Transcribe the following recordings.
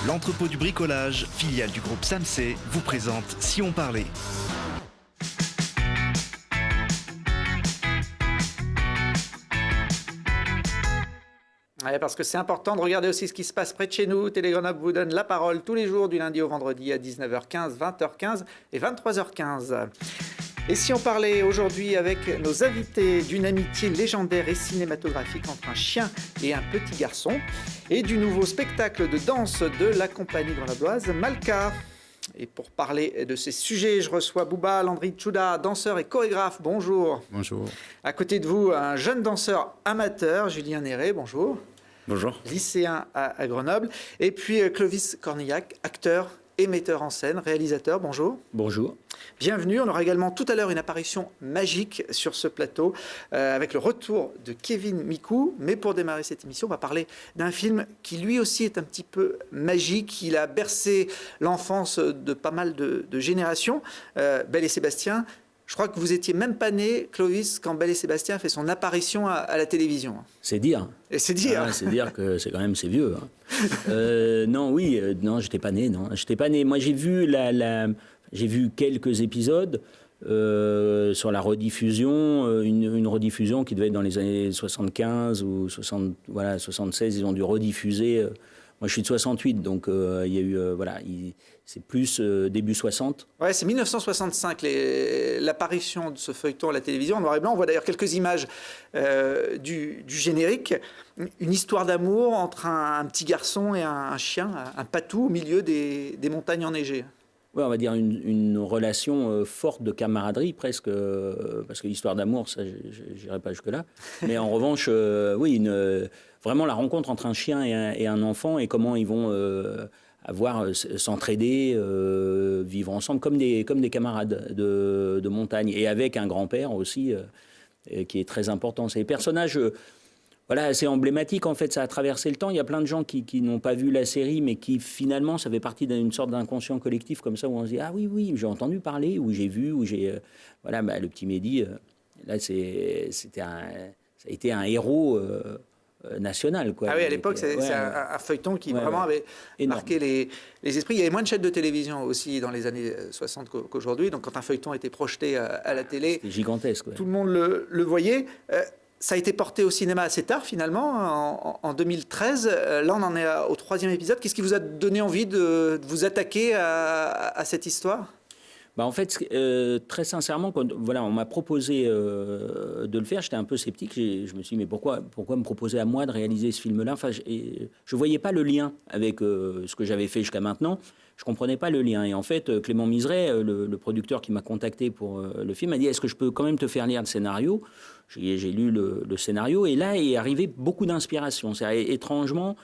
L'entrepôt du bricolage, filiale du groupe Samsé, vous présente Si on parlait. Ouais, parce que c'est important de regarder aussi ce qui se passe près de chez nous. Télé Grenoble vous donne la parole tous les jours du lundi au vendredi à 19h15, 20h15 et 23h15. Et si on parlait aujourd'hui avec nos invités d'une amitié légendaire et cinématographique entre un chien et un petit garçon et du nouveau spectacle de danse de la compagnie grenobloise Malka. Et pour parler de ces sujets, je reçois Bouba Landry Tchouda, danseur et chorégraphe. Bonjour. Bonjour. À côté de vous, un jeune danseur amateur, Julien Néré. Bonjour. Bonjour. Lycéen à Grenoble. Et puis Clovis Cornillac, acteur et metteur en scène, réalisateur. Bonjour. Bonjour. Bienvenue. On aura également tout à l'heure une apparition magique sur ce plateau avec le retour de Kevin Micou. Mais pour démarrer cette émission, on va parler d'un film qui lui aussi est un petit peu magique. Il a bercé l'enfance de pas mal de générations. Belle et Sébastien. Je crois que vous étiez même pas né, Clovis, quand Belle et Sébastien fait son apparition à la télévision. C'est dire. Et c'est dire. Ah, c'est dire que c'est quand même c'est vieux. Hein. Non, j'étais pas né. Non, j'étais pas né. Moi, j'ai vu j'ai vu quelques épisodes sur la rediffusion, une rediffusion qui devait être dans les années 75 ou 76. Ils ont dû rediffuser. Moi, je suis de 68, donc il y a eu c'est plus début 60. Ouais, c'est 1965 l'apparition de ce feuilleton à la télévision en noir et blanc. On voit d'ailleurs quelques images du générique. Une histoire d'amour entre un petit garçon et un chien, un patou au milieu des montagnes enneigées. Ouais, on va dire une relation forte de camaraderie presque, parce que l'histoire d'amour, ça, j'irai pas jusque-là. Mais en revanche, oui, vraiment la rencontre entre un chien et un enfant et comment ils vont s'entraider, vivre ensemble comme des camarades de montagne. Et avec un grand-père aussi, qui est très important. C'est des personnages... assez emblématique, en fait, ça a traversé le temps. Il y a plein de gens qui n'ont pas vu la série, mais qui, finalement, ça fait partie d'une sorte d'inconscient collectif, comme ça, où on se dit « Ah oui, j'ai entendu parler, ou j'ai vu, ou j'ai... le petit Mehdi, là, ça a été un héros national, quoi. Ah oui, à l'époque, c'est un feuilleton qui vraiment avait marqué les esprits. Il y avait moins de chaînes de télévision aussi dans les années 60 qu'aujourd'hui. Donc, quand un feuilleton était projeté à la télé... C'était gigantesque. Ouais. Tout le monde le voyait. Ça a été porté au cinéma assez tard, finalement, en 2013. Là, on en est au 3e épisode. Qu'est-ce qui vous a donné envie de vous attaquer à cette histoire ? En fait, très sincèrement, quand on m'a proposé de le faire, j'étais un peu sceptique. Je me suis dit, mais pourquoi me proposer à moi de réaliser ce film-là ? Enfin, je ne voyais pas le lien avec ce que j'avais fait jusqu'à maintenant. Je ne comprenais pas le lien. Et en fait, Clément Miseret, le producteur qui m'a contacté pour le film, m'a dit, est-ce que je peux quand même te faire lire le scénario ? J'ai lu le scénario et là est arrivé beaucoup d'inspiration. C'est étrangement,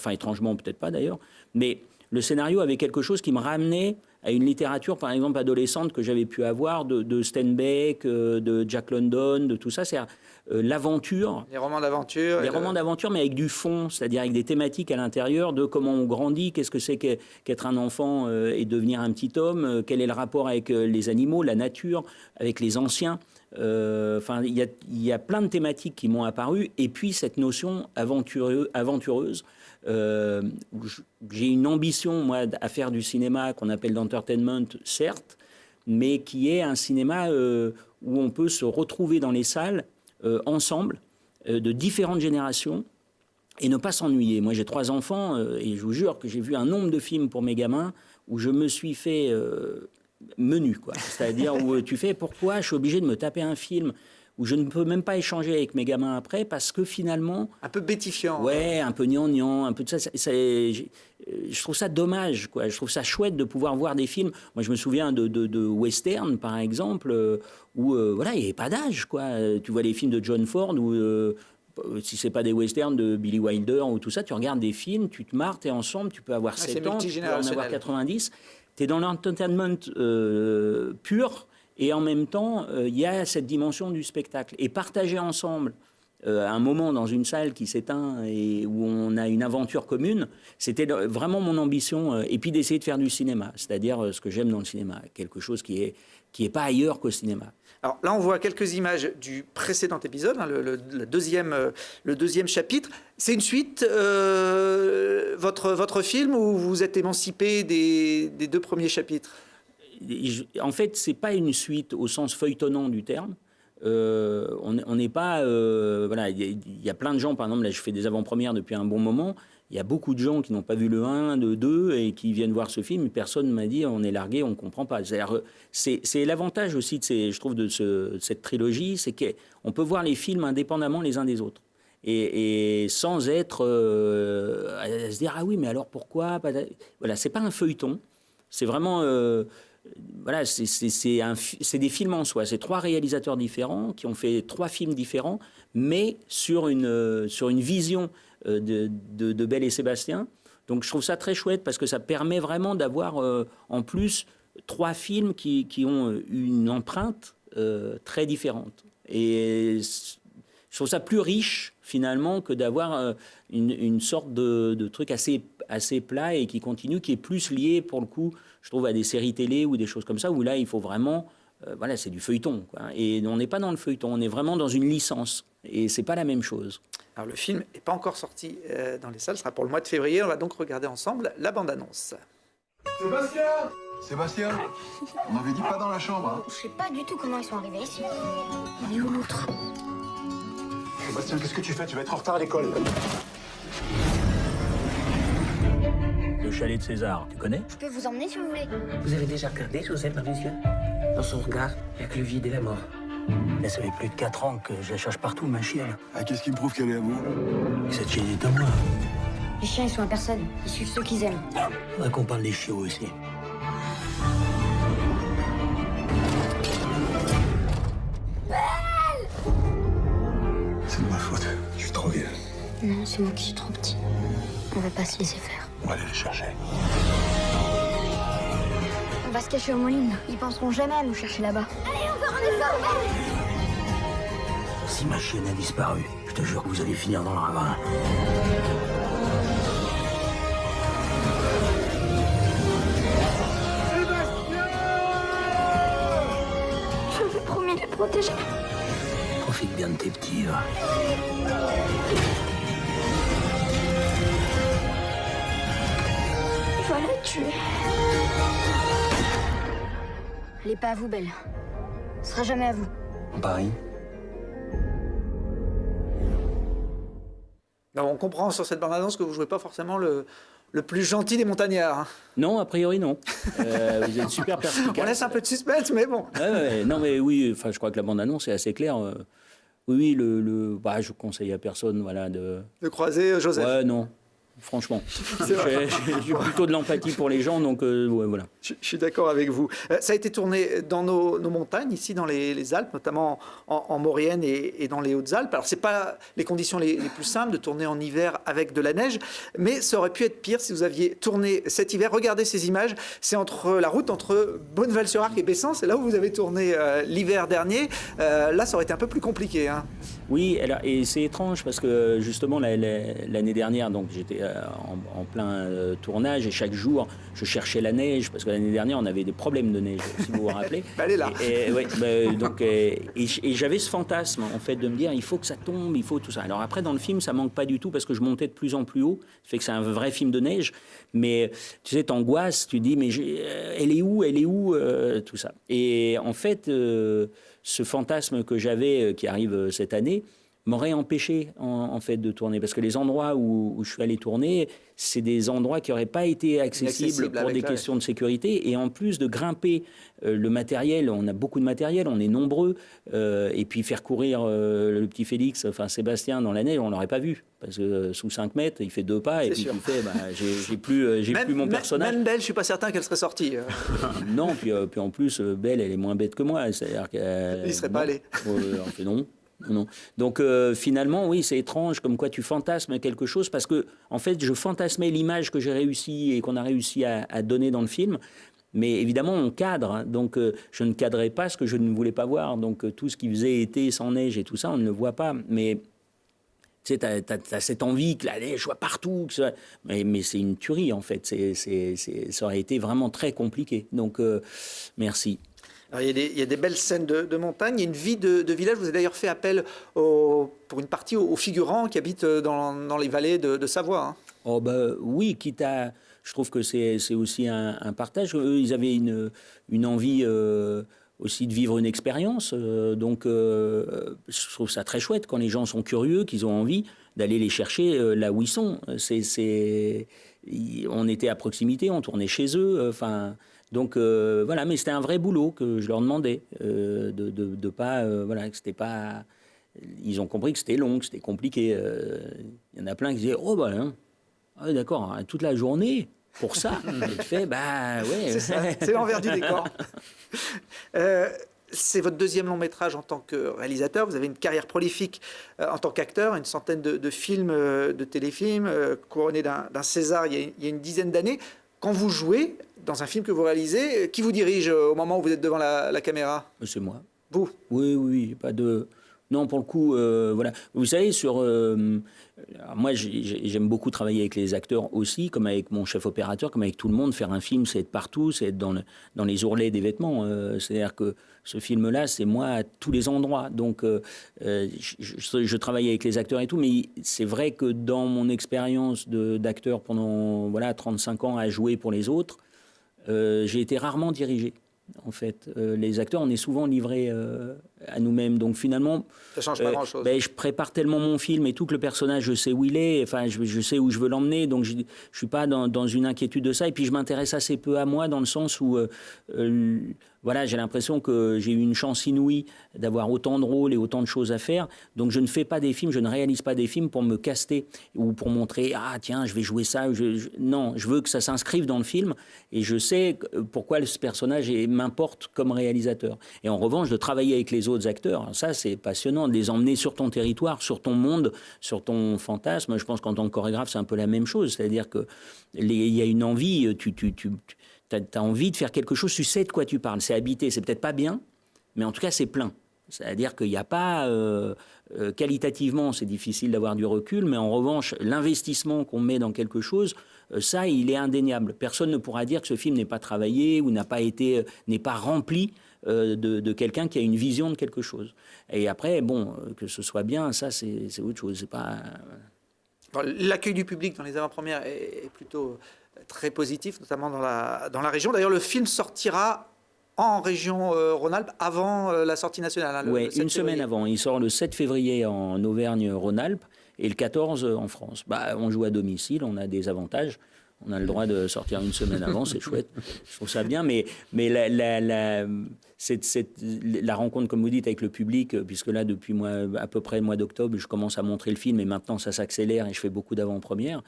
étrangement peut-être pas d'ailleurs, mais le scénario avait quelque chose qui me ramenait à une littérature, par exemple, adolescente que j'avais pu avoir de Steinbeck, de Jack London, de tout ça. C'est l'aventure. Les romans d'aventure. Les romans d'aventure, mais avec du fond, c'est-à-dire avec des thématiques à l'intérieur de comment on grandit, qu'est-ce que c'est qu'être un enfant et devenir un petit homme, quel est le rapport avec les animaux, la nature, avec les anciens. Il y a plein de thématiques qui m'ont apparu. Et puis, cette notion aventureuse. J'ai une ambition, moi, à faire du cinéma qu'on appelle d'entertainment, certes, mais qui est un cinéma où on peut se retrouver dans les salles ensemble, de différentes générations, et ne pas s'ennuyer. Moi, j'ai 3 enfants, et je vous jure que j'ai vu un nombre de films pour mes gamins où je me suis fait menu, quoi. C'est-à-dire où tu fais, pourquoi je suis obligé de me taper un film où je ne peux même pas échanger avec mes gamins après, parce que finalement... Un peu bêtifiant. Ouais, un peu gnangnan, un peu de ça. Je trouve ça dommage, quoi. Je trouve ça chouette de pouvoir voir des films. Moi, je me souviens de western, par exemple, où il n'y avait pas d'âge, quoi. Tu vois les films de John Ford, où si c'est pas des westerns de Billy Wilder ou tout ça, tu regardes des films, tu te marres, t'es ensemble, tu peux avoir 7 ans, tu peux en avoir 90. T'es dans l'entertainment pur. Et en même temps, il y a cette dimension du spectacle. Et partager ensemble un moment dans une salle qui s'éteint et où on a une aventure commune, c'était vraiment mon ambition. Et puis d'essayer de faire du cinéma, c'est-à-dire ce que j'aime dans le cinéma, quelque chose qui est pas ailleurs qu'au cinéma. Alors là, on voit quelques images du précédent épisode, le deuxième chapitre. C'est une suite. votre film ou vous vous êtes émancipé des 2 premiers chapitres? En fait, c'est pas une suite au sens feuilletonnant du terme. On n'est pas... voilà, il y a plein de gens, par exemple, là je fais des avant-premières depuis un bon moment, il y a beaucoup de gens qui n'ont pas vu le 1, le 2 et qui viennent voir ce film, et personne ne m'a dit on est largué, on ne comprend pas. C'est l'avantage aussi, je trouve, de cette trilogie, c'est qu'on peut voir les films indépendamment les uns des autres. Et sans être à se dire ah oui mais alors pourquoi, voilà, c'est pas un feuilleton, c'est vraiment voilà, c'est des films en soi. C'est 3 réalisateurs différents qui ont fait 3 films différents, mais sur une vision de Belle et Sébastien. Donc je trouve ça très chouette parce que ça permet vraiment d'avoir en plus 3 films qui ont une empreinte très différente. Et je trouve ça plus riche finalement que d'avoir une sorte de truc assez plat et qui continue, qui est plus lié pour le coup, je trouve, à des séries télé ou des choses comme ça, où là il faut vraiment, voilà, c'est du feuilleton, quoi. Et on n'est pas dans le feuilleton, on est vraiment dans une licence. Et c'est pas la même chose. Alors le film n'est pas encore sorti dans les salles, ce sera pour le mois de février. On va donc regarder ensemble la bande-annonce. Sébastien! Sébastien, on m'avait dit pas dans la chambre. Hein. Je sais pas du tout comment ils sont arrivés ici. Il est où l'autre? Sébastien, qu'est-ce que tu fais? Tu vas être en retard à l'école. Le chalet de César, tu connais? Je peux vous emmener si vous voulez. Vous avez déjà regardé Joseph dans les yeux? Dans son regard, il n'y a que le vide et la mort. Mais ça fait plus de 4 ans que je la cherche partout, ma chienne. Ah, qu'est-ce qui me prouve qu'elle est à vous? Et cette chienne est à moi. Les chiens, ils sont à personne. Ils suivent ceux qu'ils aiment. Faudrait qu'on parle des chiots aussi. C'est de ma faute. Je suis trop vieux. Non, c'est moi qui suis trop petit. On va pas se laisser faire. On va aller les chercher. On va se cacher au Moline. Ils penseront jamais à nous chercher là-bas. Allez, encore un effort! Si ma chienne a disparu, je te jure que vous allez finir dans le ravin. Je vous promets de le protéger. Profite bien de tes petits, va. Je vais la tuer. Elle est pas à vous, Belle. Ce sera jamais à vous. Paris. Alors, on comprend sur cette bande-annonce que vous ne jouez pas forcément le plus gentil des montagnards. Hein. Non, a priori non. Vous êtes super perspicace. On laisse un peu de suspense, mais bon. Ouais, non, mais oui, enfin, je crois que la bande-annonce est assez claire. Oui, bah, je conseille à personne, voilà, de croiser Joseph. Ouais, non. Franchement, j'ai plutôt de l'empathie pour les gens, donc ouais, voilà. Je suis d'accord avec vous. Ça a été tourné dans nos montagnes, ici dans les Alpes, notamment en Maurienne et dans les Hautes-Alpes. Alors, ce n'est pas les conditions les plus simples de tourner en hiver avec de la neige, mais ça aurait pu être pire si vous aviez tourné cet hiver. Regardez ces images, c'est la route entre Bonneval-sur-Arc et Bessan, c'est là où vous avez tourné l'hiver dernier. Là, ça aurait été un peu plus compliqué. Hein. Oui, et c'est étrange parce que justement l'année dernière, donc j'étais en plein tournage et chaque jour je cherchais la neige parce que l'année dernière on avait des problèmes de neige, si vous vous rappelez. Elle est là. Et j'avais ce fantasme en fait de me dire il faut que ça tombe, il faut tout ça. Alors après dans le film ça manque pas du tout parce que je montais de plus en plus haut, ça fait que c'est un vrai film de neige. Mais tu sais, t'angoisses, tu dis mais elle est où tout ça. Et en fait ce fantasme que j'avais qui arrive cette année m'aurait empêché en fait de tourner parce que les endroits où je suis allé tourner, c'est des endroits qui n'auraient pas été accessibles pour des questions de sécurité et en plus de grimper le matériel, on a beaucoup de matériel, on est nombreux et puis faire courir le petit Félix, enfin Sébastien dans la neige, on l'aurait pas vu parce que sous 5 mètres, il fait 2 pas et puis il fait j'ai plus mon personnage. Même Belle, je suis pas certain qu'elle serait sortie. Non, puis en plus Belle, elle est moins bête que moi, c'est-à-dire qu'elle il serait pas allé. En fait non. Non. Donc finalement, oui, c'est étrange comme quoi tu fantasmes quelque chose parce que en fait, je fantasmais l'image que j'ai réussi et qu'on a réussi à donner dans le film. Mais évidemment, on cadre, hein, donc je ne cadrais pas ce que je ne voulais pas voir. Donc tout ce qui faisait été sans neige et tout ça, on ne le voit pas. Mais tu sais, t'as cette envie que la neige soit partout. Mais c'est une tuerie en fait. Ça aurait été vraiment très compliqué. Donc merci. Alors, il y a des belles scènes de montagne, il y a une vie de village. Vous avez d'ailleurs fait appel pour une partie aux figurants qui habitent dans les vallées de Savoie. Hein. Oh oui, je trouve que c'est aussi un partage. Eux, ils avaient une envie aussi de vivre une expérience. Donc, je trouve ça très chouette quand les gens sont curieux, qu'ils ont envie d'aller les chercher là où ils sont. On était à proximité, on tournait chez eux. Donc voilà, mais c'était un vrai boulot que je leur demandais de pas, que c'était pas. Ils ont compris que c'était long, que c'était compliqué. Il y en a plein qui disaient d'accord, toute la journée pour ça. Et tu fais ouais. C'est ça, c'est l'envers du décor. C'est votre deuxième long métrage en tant que réalisateur. Vous avez une carrière prolifique en tant qu'acteur, une centaine de films, de téléfilms, couronné d'un César il y a une dizaine d'années. Quand vous jouez dans un film que vous réalisez, qui vous dirige au moment où vous êtes devant la caméra ? C'est moi. Vous ? Oui, pas de... Non, pour le coup, voilà. Vous savez, moi, j'aime beaucoup travailler avec les acteurs aussi, comme avec mon chef opérateur, comme avec tout le monde. Faire un film, c'est être partout, c'est être dans les ourlets des vêtements. C'est-à-dire que ce film-là, c'est moi à tous les endroits. Donc, je travaille avec les acteurs et tout, mais c'est vrai que dans mon expérience d'acteur pendant 35 ans à jouer pour les autres, j'ai été rarement dirigé. En fait, les acteurs, on est souvent livrés à nous-mêmes. Donc finalement, ça change pas grand-chose. Je prépare tellement mon film et tout que le personnage, je sais où il est. Enfin, je sais où je veux l'emmener. Donc je suis pas dans une inquiétude de ça. Et puis je m'intéresse assez peu à moi dans le sens où j'ai l'impression que j'ai eu une chance inouïe d'avoir autant de rôles et autant de choses à faire. Donc je ne fais pas des films, je ne réalise pas des films pour me caster ou pour montrer tiens, je vais jouer ça. Non, je veux que ça s'inscrive dans le film et je sais pourquoi ce personnage m'importe comme réalisateur. Et en revanche, de travailler avec les autres acteurs, ça c'est passionnant, de les emmener sur ton territoire, sur ton monde, sur ton fantasme. Je pense qu'en tant que chorégraphe, c'est un peu la même chose. C'est-à-dire qu'il y a une envie, tu as envie de faire quelque chose, tu sais de quoi tu parles. C'est habité, c'est peut-être pas bien, mais en tout cas, c'est plein. C'est-à-dire qu'il n'y a pas... qualitativement, c'est difficile d'avoir du recul, mais en revanche, l'investissement qu'on met dans quelque chose, ça, il est indéniable. Personne ne pourra dire que ce film n'est pas travaillé ou n'est pas rempli de quelqu'un qui a une vision de quelque chose. Et après, que ce soit bien, ça, c'est autre chose. C'est pas... L'accueil du public dans les avant-premières est plutôt très positif, notamment dans la région. D'ailleurs, le film sortira en région Rhône-Alpes avant la sortie nationale. Oui, une semaine avant. Il sort le 7 février en Auvergne-Rhône-Alpes et le 14 en France. On joue à domicile, on a des avantages. On a le droit de sortir une semaine avant, c'est chouette. Je trouve ça bien, mais la rencontre, comme vous dites, avec le public, puisque là, depuis à peu près le mois d'octobre, je commence à montrer le film et maintenant ça s'accélère et je fais beaucoup d'avant-premières.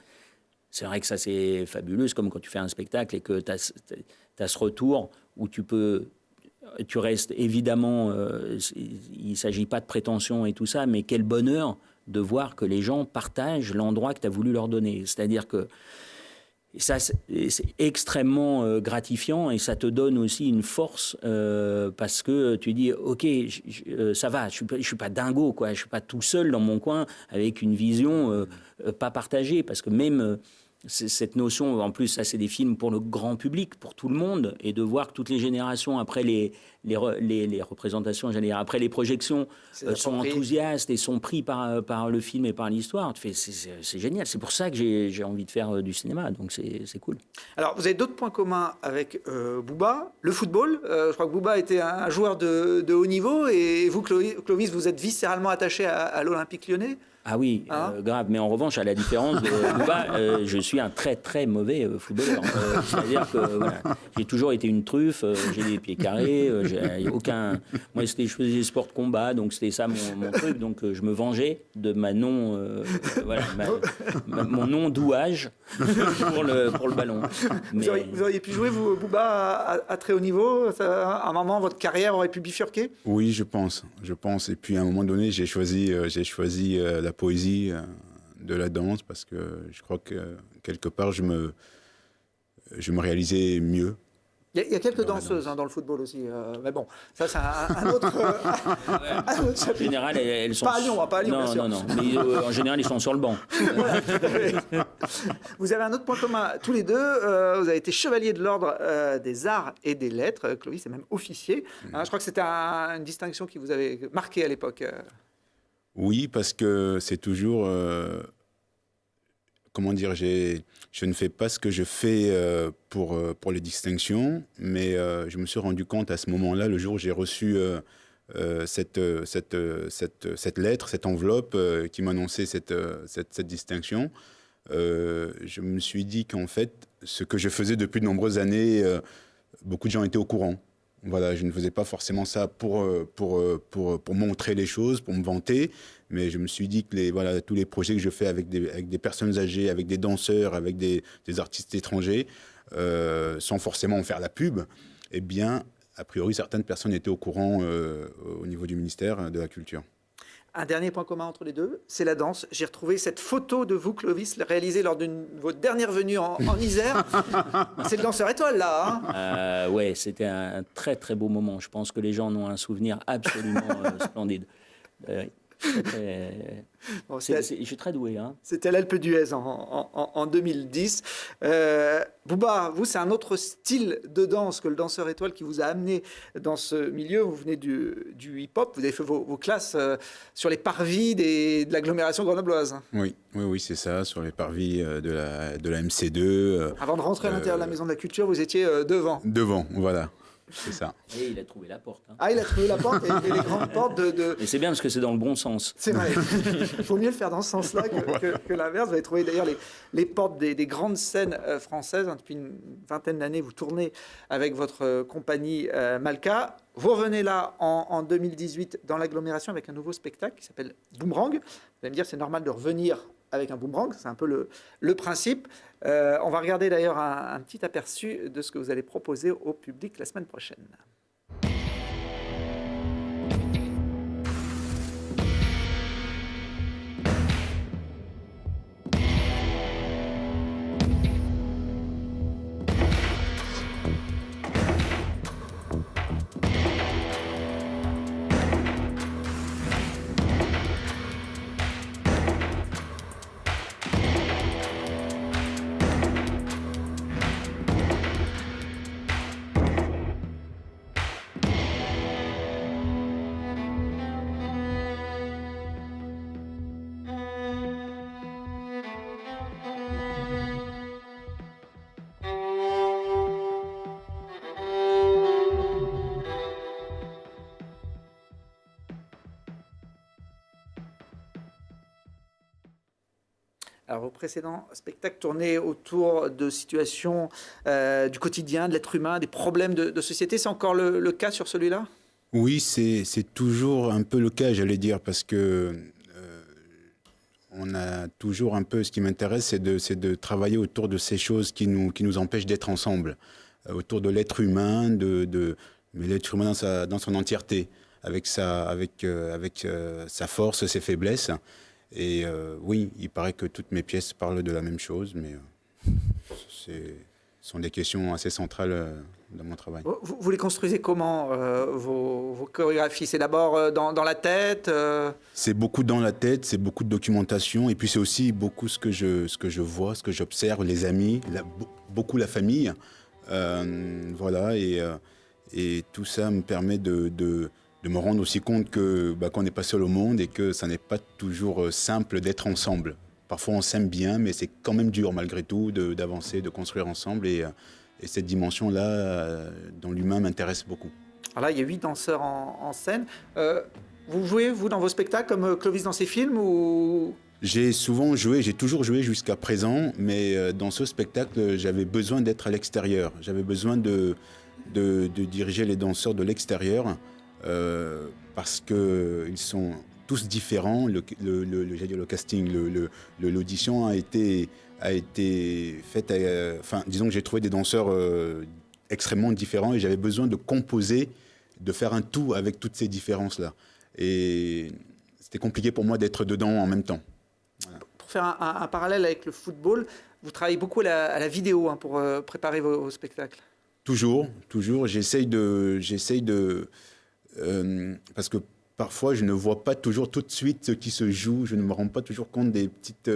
C'est vrai que ça, c'est fabuleux. C'est comme quand tu fais un spectacle et que tu as ce retour où tu restes évidemment, il ne s'agit pas de prétention et tout ça, mais quel bonheur de voir que les gens partagent l'endroit que tu as voulu leur donner. C'est-à-dire que ça, c'est extrêmement gratifiant et ça te donne aussi une force parce que tu dis, OK, ça va, je suis pas dingo, quoi. Je suis pas tout seul dans mon coin avec une vision pas partagée parce que même... cette notion, en plus, ça c'est des films pour le grand public, pour tout le monde, et de voir que toutes les générations, après les représentations, j'allais dire, après les projections, sont enthousiastes et sont pris par le film et par l'histoire. C'est génial, c'est pour ça que j'ai envie de faire du cinéma, donc c'est cool. Alors, vous avez d'autres points communs avec Bouba, le football. Je crois que Bouba était un joueur de haut niveau, et vous, Clovis, vous êtes viscéralement attaché à l'Olympique Lyonnais. Ah oui, grave. Mais en revanche, à la différence de Bouba, je suis un très très mauvais footballeur. C'est-à-dire que j'ai toujours été une truffe, j'ai des pieds carrés, j'ai aucun... Moi, je faisais des sports de combat, donc c'était ça mon truc. Donc je me vengeais de mon non-douage pour le ballon. Mais... Vous auriez pu jouer, vous, Bouba, à très haut niveau. À un moment, votre carrière aurait pu bifurquer. Oui, je pense. Et puis à un moment donné, j'ai choisi la poésie de la danse parce que je crois que quelque part je me réalisais mieux. Il y a quelques danseuses dans le football aussi, mais bon, ça c'est un autre chapitre. En général, elles sont... Pas à Lyon, bien sûr. Non, mais en général, ils sont sur le banc. Vous avez un autre point commun, tous les deux, vous avez été chevalier de l'ordre des arts et des lettres, Clovis est même officier. Je crois que c'était une distinction qui vous avait marqué à l'époque. Oui, parce que c'est toujours... comment dire, je ne fais pas ce que je fais pour les distinctions, mais je me suis rendu compte à ce moment-là, le jour où j'ai reçu cette lettre, cette enveloppe qui m'annonçait cette distinction, je me suis dit qu'en fait, ce que je faisais depuis de nombreuses années, beaucoup de gens étaient au courant. Voilà, je ne faisais pas forcément ça pour montrer les choses, pour me vanter, mais je me suis dit que tous les projets que je fais avec des personnes âgées, avec des danseurs, avec des artistes étrangers, sans forcément en faire la pub, eh bien, a priori, certaines personnes étaient au courant au niveau du ministère de la Culture. Un dernier point commun entre les deux, c'est la danse. J'ai retrouvé cette photo de vous, Clovis, réalisée lors de votre dernière venue en Isère. C'est le danseur étoile, là. Hein ouais, c'était un très très beau moment. Je pense que les gens en ont un souvenir absolument splendide. Bon, je suis très doué. Hein. C'était à l'Alpe d'Huez en 2010. Bouba, vous, c'est un autre style de danse que le danseur étoile qui vous a amené dans ce milieu. Vous venez du hip-hop, vous avez fait vos classes sur les parvis de l'agglomération grenobloise. Oui, c'est ça, sur les parvis de la MC2. Avant de rentrer à l'intérieur de la Maison de la Culture, vous étiez devant. Devant, voilà. C'est ça. Et il a trouvé la porte. Hein. Ah, il a trouvé la porte et les grandes portes de... Et c'est bien parce que c'est dans le bon sens. C'est vrai. Il faut mieux le faire dans ce sens-là que l'inverse. Vous avez trouvé d'ailleurs les portes des grandes scènes françaises. Depuis une vingtaine d'années, vous tournez avec votre compagnie Malka. Vous revenez là en 2018 dans l'agglomération avec un nouveau spectacle qui s'appelle Boomerang. Vous allez me dire, c'est normal de revenir avec un boomerang, c'est un peu le principe. On va regarder d'ailleurs un petit aperçu de ce que vous allez proposer au public la semaine prochaine. Alors, vos précédents spectacles tournaient autour de situations du quotidien, de l'être humain, des problèmes de société. C'est encore le cas sur celui-là ? Oui, c'est toujours un peu le cas, j'allais dire, parce que on a toujours un peu... Ce qui m'intéresse, c'est de travailler autour de ces choses qui nous empêchent d'être ensemble, autour de l'être humain, mais l'être humain dans son entièreté, avec sa force, ses faiblesses. Et oui, il paraît que toutes mes pièces parlent de la même chose, mais ce sont des questions assez centrales dans mon travail. Vous les construisez comment, vos chorégraphies ? C'est d'abord dans la tête C'est beaucoup dans la tête, c'est beaucoup de documentation, et puis c'est aussi beaucoup ce que je vois, ce que j'observe, les amis, beaucoup la famille. Voilà, et tout ça me permet de me rendre aussi compte qu'on n'est pas seul au monde et que ça n'est pas toujours simple d'être ensemble. Parfois on s'aime bien, mais c'est quand même dur malgré tout d'avancer, de construire ensemble. Et cette dimension-là, dans l'humain, m'intéresse beaucoup. Alors là, il y a 8 danseurs en scène. Vous jouez, vous, dans vos spectacles, comme Clovis dans ses films ou... J'ai toujours joué jusqu'à présent, mais dans ce spectacle, j'avais besoin d'être à l'extérieur. J'avais besoin de diriger les danseurs de l'extérieur. Parce qu'ils sont tous différents. Le casting, l'audition a été faite. Disons que j'ai trouvé des danseurs extrêmement différents et j'avais besoin de composer, de faire un tout avec toutes ces différences-là. Et c'était compliqué pour moi d'être dedans en même temps. Voilà. Pour faire un parallèle avec le football, vous travaillez beaucoup à la vidéo pour préparer vos spectacles. Toujours. J'essaye de parce que parfois je ne vois pas toujours tout de suite ce qui se joue, je ne me rends pas toujours compte des petites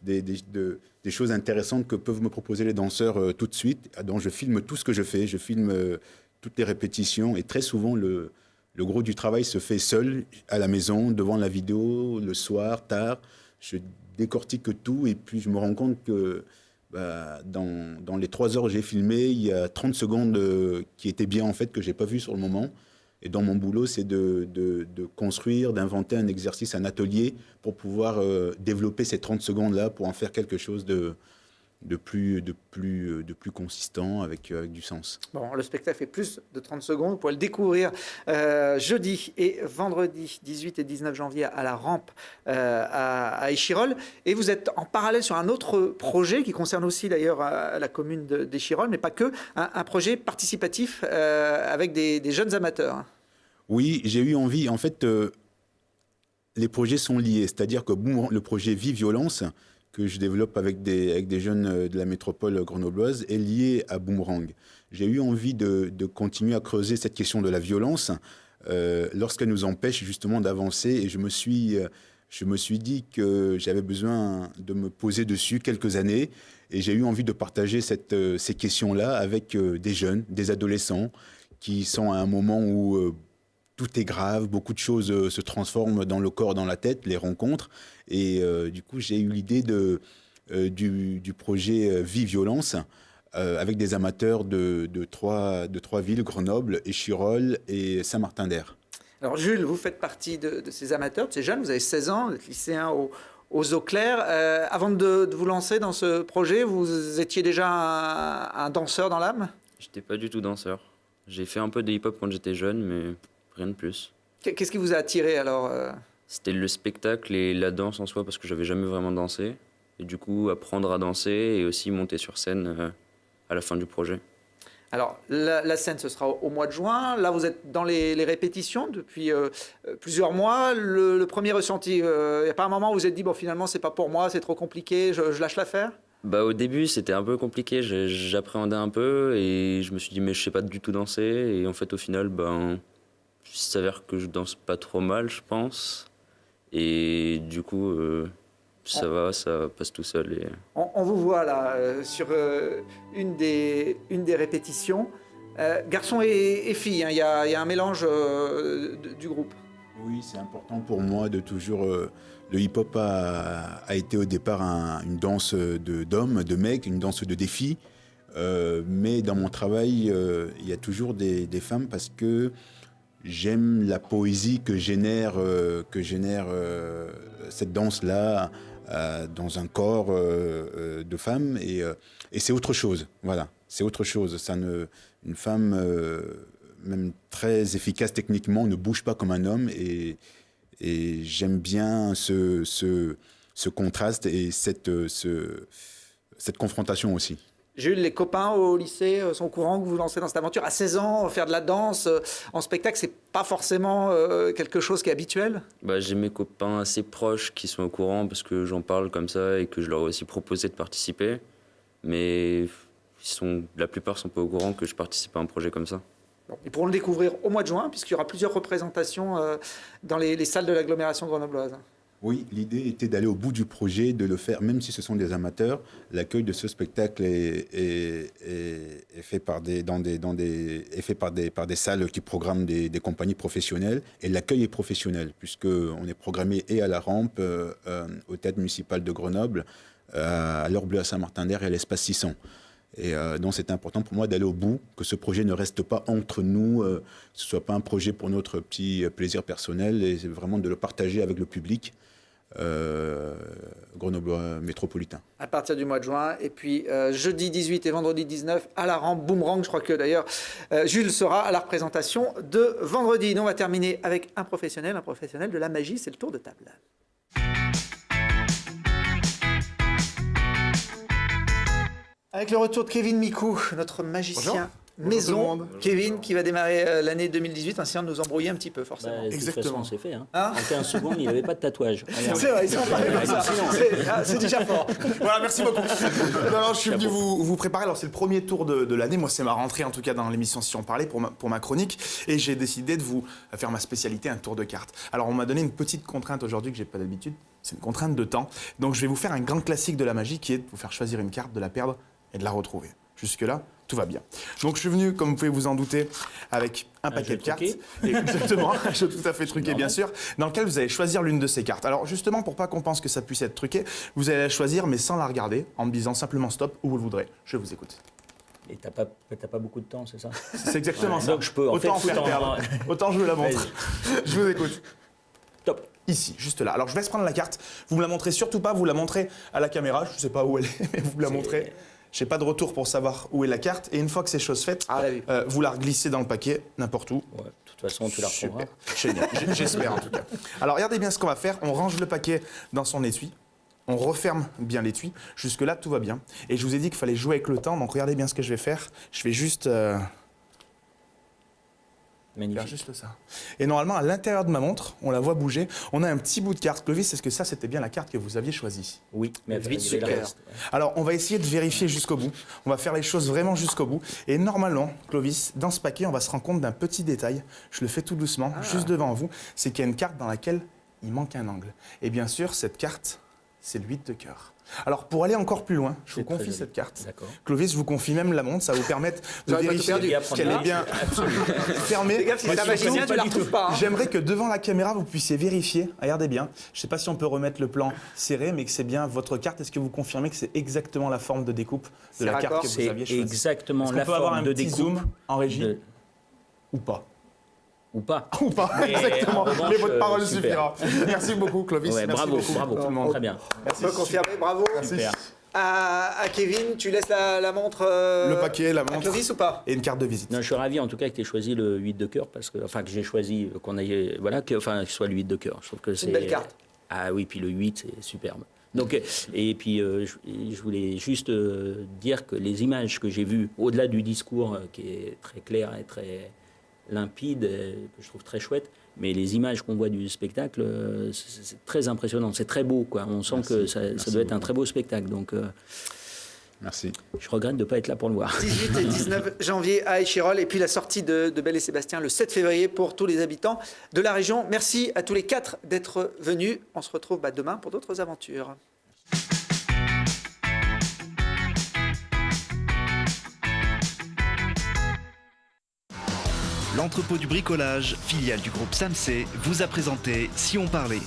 des choses intéressantes que peuvent me proposer les danseurs tout de suite. Donc je filme tout ce que je fais, je filme toutes les répétitions et très souvent le gros du travail se fait seul à la maison devant la vidéo le soir tard. Je décortique tout et puis je me rends compte que dans les 3 heures que j'ai filmé, il y a 30 secondes qui étaient bien en fait, que je n'ai pas vu sur le moment. Et dans mon boulot, c'est de construire, d'inventer un exercice, un atelier pour pouvoir développer ces 30 secondes-là pour en faire quelque chose de plus consistant avec du sens. Bon, le spectacle fait plus de 30 secondes. Vous pourrez le découvrir jeudi et vendredi 18 et 19 janvier à la Rampe à Échirolles. Et vous êtes en parallèle sur un autre projet qui concerne aussi d'ailleurs la commune d'Échirolles, mais pas que, un projet participatif avec des jeunes amateurs. Oui, j'ai eu envie. En fait, les projets sont liés. C'est-à-dire que le projet Vie Violence, que je développe avec des jeunes de la métropole grenobloise, est lié à Boomerang. J'ai eu envie de continuer à creuser cette question de la violence lorsqu'elle nous empêche justement d'avancer. Et je me suis dit que j'avais besoin de me poser dessus quelques années. Et j'ai eu envie de partager ces questions-là avec des jeunes, des adolescents, qui sont à un moment où tout est grave, beaucoup de choses se transforment dans le corps, dans la tête, les rencontres. Et du coup, j'ai eu l'idée du projet Vie Violence avec des amateurs de trois villes, Grenoble, Échirolles et Saint-Martin-d'Air. Alors Jules, vous faites partie de ces amateurs, de ces jeunes, vous avez 16 ans, vous êtes lycéen aux Eaux Claires. Avant de vous lancer dans ce projet, vous étiez déjà un danseur dans l'âme ? J'étais pas du tout danseur. J'ai fait un peu de hip-hop quand j'étais jeune, mais rien de plus. Qu'est-ce qui vous a attiré alors C'était le spectacle et la danse en soi, parce que j'avais jamais vraiment dansé. Et du coup, apprendre à danser et aussi monter sur scène à la fin du projet. Alors, la scène, ce sera au mois de juin. Là, vous êtes dans les répétitions depuis plusieurs mois. Le premier ressenti, il n'y a pas un moment où vous vous êtes dit, bon, finalement, c'est pas pour moi, c'est trop compliqué, je lâche l'affaire ? Au début, c'était un peu compliqué. J'appréhendais un peu et je me suis dit, mais je sais pas du tout danser. Et en fait, au final, il s'avère que je danse pas trop mal, je pense. Et du coup, ça passe tout seul. Et... On vous voit là sur une des répétitions. Garçons et filles, hein, il y a un mélange du groupe. Oui, c'est important pour moi de toujours... le hip-hop a été au départ une danse d'hommes, de mecs, une danse de défi. Mais dans mon travail, il y a toujours des femmes parce que j'aime la poésie que génère cette danse-là dans un corps de femme. Et c'est autre chose, voilà. C'est autre chose. Une femme, même très efficace techniquement, ne bouge pas comme un homme. Et j'aime bien ce contraste et cette confrontation aussi. Jules, les copains au lycée sont au courant que vous vous lancez dans cette aventure. À 16 ans, faire de la danse en spectacle, c'est pas forcément quelque chose qui est habituel ? J'ai mes copains assez proches qui sont au courant parce que j'en parle comme ça et que je leur ai aussi proposé de participer. Mais la plupart sont pas au courant que je participe à un projet comme ça. Bon, ils pourront le découvrir au mois de juin, puisqu'il y aura plusieurs représentations dans les salles de l'agglomération grenobloise. Oui, l'idée était d'aller au bout du projet, de le faire, même si ce sont des amateurs. L'accueil de ce spectacle est fait par des salles qui programment des compagnies professionnelles. Et l'accueil est professionnel, puisqu'on est programmé et à la Rampe, au Théâtre municipal de Grenoble, à l'Heure Bleue à Saint-Martin-d'Air et à l'Espace 600. Et donc c'est important pour moi d'aller au bout, que ce projet ne reste pas entre nous, que ce ne soit pas un projet pour notre petit plaisir personnel, et c'est vraiment de le partager avec le public grenoblois métropolitain. À partir du mois de juin, et puis jeudi 18 et vendredi 19 à la Rampe Boomerang. Je crois que d'ailleurs Jules sera à la représentation de vendredi. Nous on va terminer avec un professionnel de la magie, c'est le tour de table. Avec le retour de Kevin Micou, notre magicien maison. Bonjour, Kevin, qui va démarrer l'année 2018, en essayant de nous embrouiller un petit peu, forcément. De toute façon, c'est fait. Hein en 15 secondes, il n'avait pas de tatouage. C'est vrai, ils sont pas comme ça. C'est déjà fort. Voilà, merci beaucoup. Alors, je suis venu vous préparer. Alors, c'est le premier tour de l'année. Moi, c'est ma rentrée, en tout cas, dans l'émission Si on parlait, pour ma chronique. Et j'ai décidé de vous faire ma spécialité, un tour de cartes. Alors, on m'a donné une petite contrainte aujourd'hui que j'ai pas d'habitude. C'est une contrainte de temps. Donc, je vais vous faire un grand classique de la magie qui est de vous faire choisir une carte, de la perdre et de la retrouver. Jusque-là, tout va bien. Donc je suis venu, comme vous pouvez vous en douter, avec un paquet de cartes. Exactement, un jeu tout à fait truqué bien sûr, dans lequel vous allez choisir l'une de ces cartes. Alors justement, pour pas qu'on pense que ça puisse être truqué, vous allez la choisir mais sans la regarder, en me disant simplement stop où vous le voudrez. Je vous écoute. Et t'as pas beaucoup de temps, c'est ça? C'est exactement ça. Donc je peux Autant en faire perdre. Autant je vous la montre. Je vous écoute. Top. Ici, juste là. Alors je vais laisse prendre la carte. Vous me la montrez surtout pas, vous la montrez à la caméra. Je ne sais pas où elle est, mais vous me la montrez. Je n'ai pas de retour pour savoir où est la carte. Et une fois que c'est chose faite, vous la reglissez dans le paquet, n'importe où. Ouais, de toute façon, tu la retrouveras. Génial, j'espère en tout cas. Alors regardez bien ce qu'on va faire. On range le paquet dans son étui. On referme bien l'étui. Jusque-là, tout va bien. Et je vous ai dit qu'il fallait jouer avec le temps. Donc regardez bien ce que je vais faire. Je vais juste... Magnifique. Faire juste ça. Et normalement, à l'intérieur de ma montre, on la voit bouger. On a un petit bout de carte. Clovis, est-ce que ça, c'était bien la carte que vous aviez choisie? Oui, mais super. Alors, on va essayer de vérifier jusqu'au bout. On va faire les choses vraiment jusqu'au bout. Et normalement, Clovis, dans ce paquet, on va se rendre compte d'un petit détail. Je le fais tout doucement, juste devant vous. C'est qu'il y a une carte dans laquelle il manque un angle. Et bien sûr, cette carte, c'est le 8 de cœur. Alors, pour aller encore plus loin, je vous confie cette carte. Clovis, je vous confie même la montre. Ça va vous permettre de vérifier qu'elle est bien fermée. J'aimerais que devant la caméra, vous puissiez vérifier. Regardez bien. Je ne sais pas si on peut remettre le plan serré, mais que c'est bien votre carte. Est-ce que vous confirmez que c'est exactement la forme de découpe de la carte que vous aviez choisie? Exactement la forme de découpe. On peut avoir un petit zoom en régie ou pas? Ou pas. Ou pas, exactement. Revanche, mais votre parole super. suffira. Merci beaucoup, Clovis. Ouais, Merci bravo, beaucoup. bravo. Tout le monde. Très bien. On peut confirmer, bravo. Super. À Kevin, tu laisses la montre. Le paquet, la à montre. Clovis ou pas? Et une carte de visite. Non, je suis ravi en tout cas que tu aies choisi le 8 de cœur, parce que, enfin, que j'ai choisi qu'on aille, voilà, que ce soit le 8 de cœur. Je trouve que c'est une belle carte. Ah oui, puis le 8, c'est superbe. Donc, et puis, je voulais juste dire que les images que j'ai vues, au-delà du discours qui est très clair et très limpide, que je trouve très chouette, mais les images qu'on voit du spectacle, c'est très impressionnant, c'est très beau, quoi. On sent que ça doit être un très beau spectacle. Donc, merci. Je regrette de ne pas être là pour le voir. 18 et 19 janvier à Échirolles, et puis la sortie de Belle et Sébastien le 7 février pour tous les habitants de la région. Merci à tous les 4 d'être venus. On se retrouve demain pour d'autres aventures. L'entrepôt du bricolage, filiale du groupe Samsé, vous a présenté Si on parlait.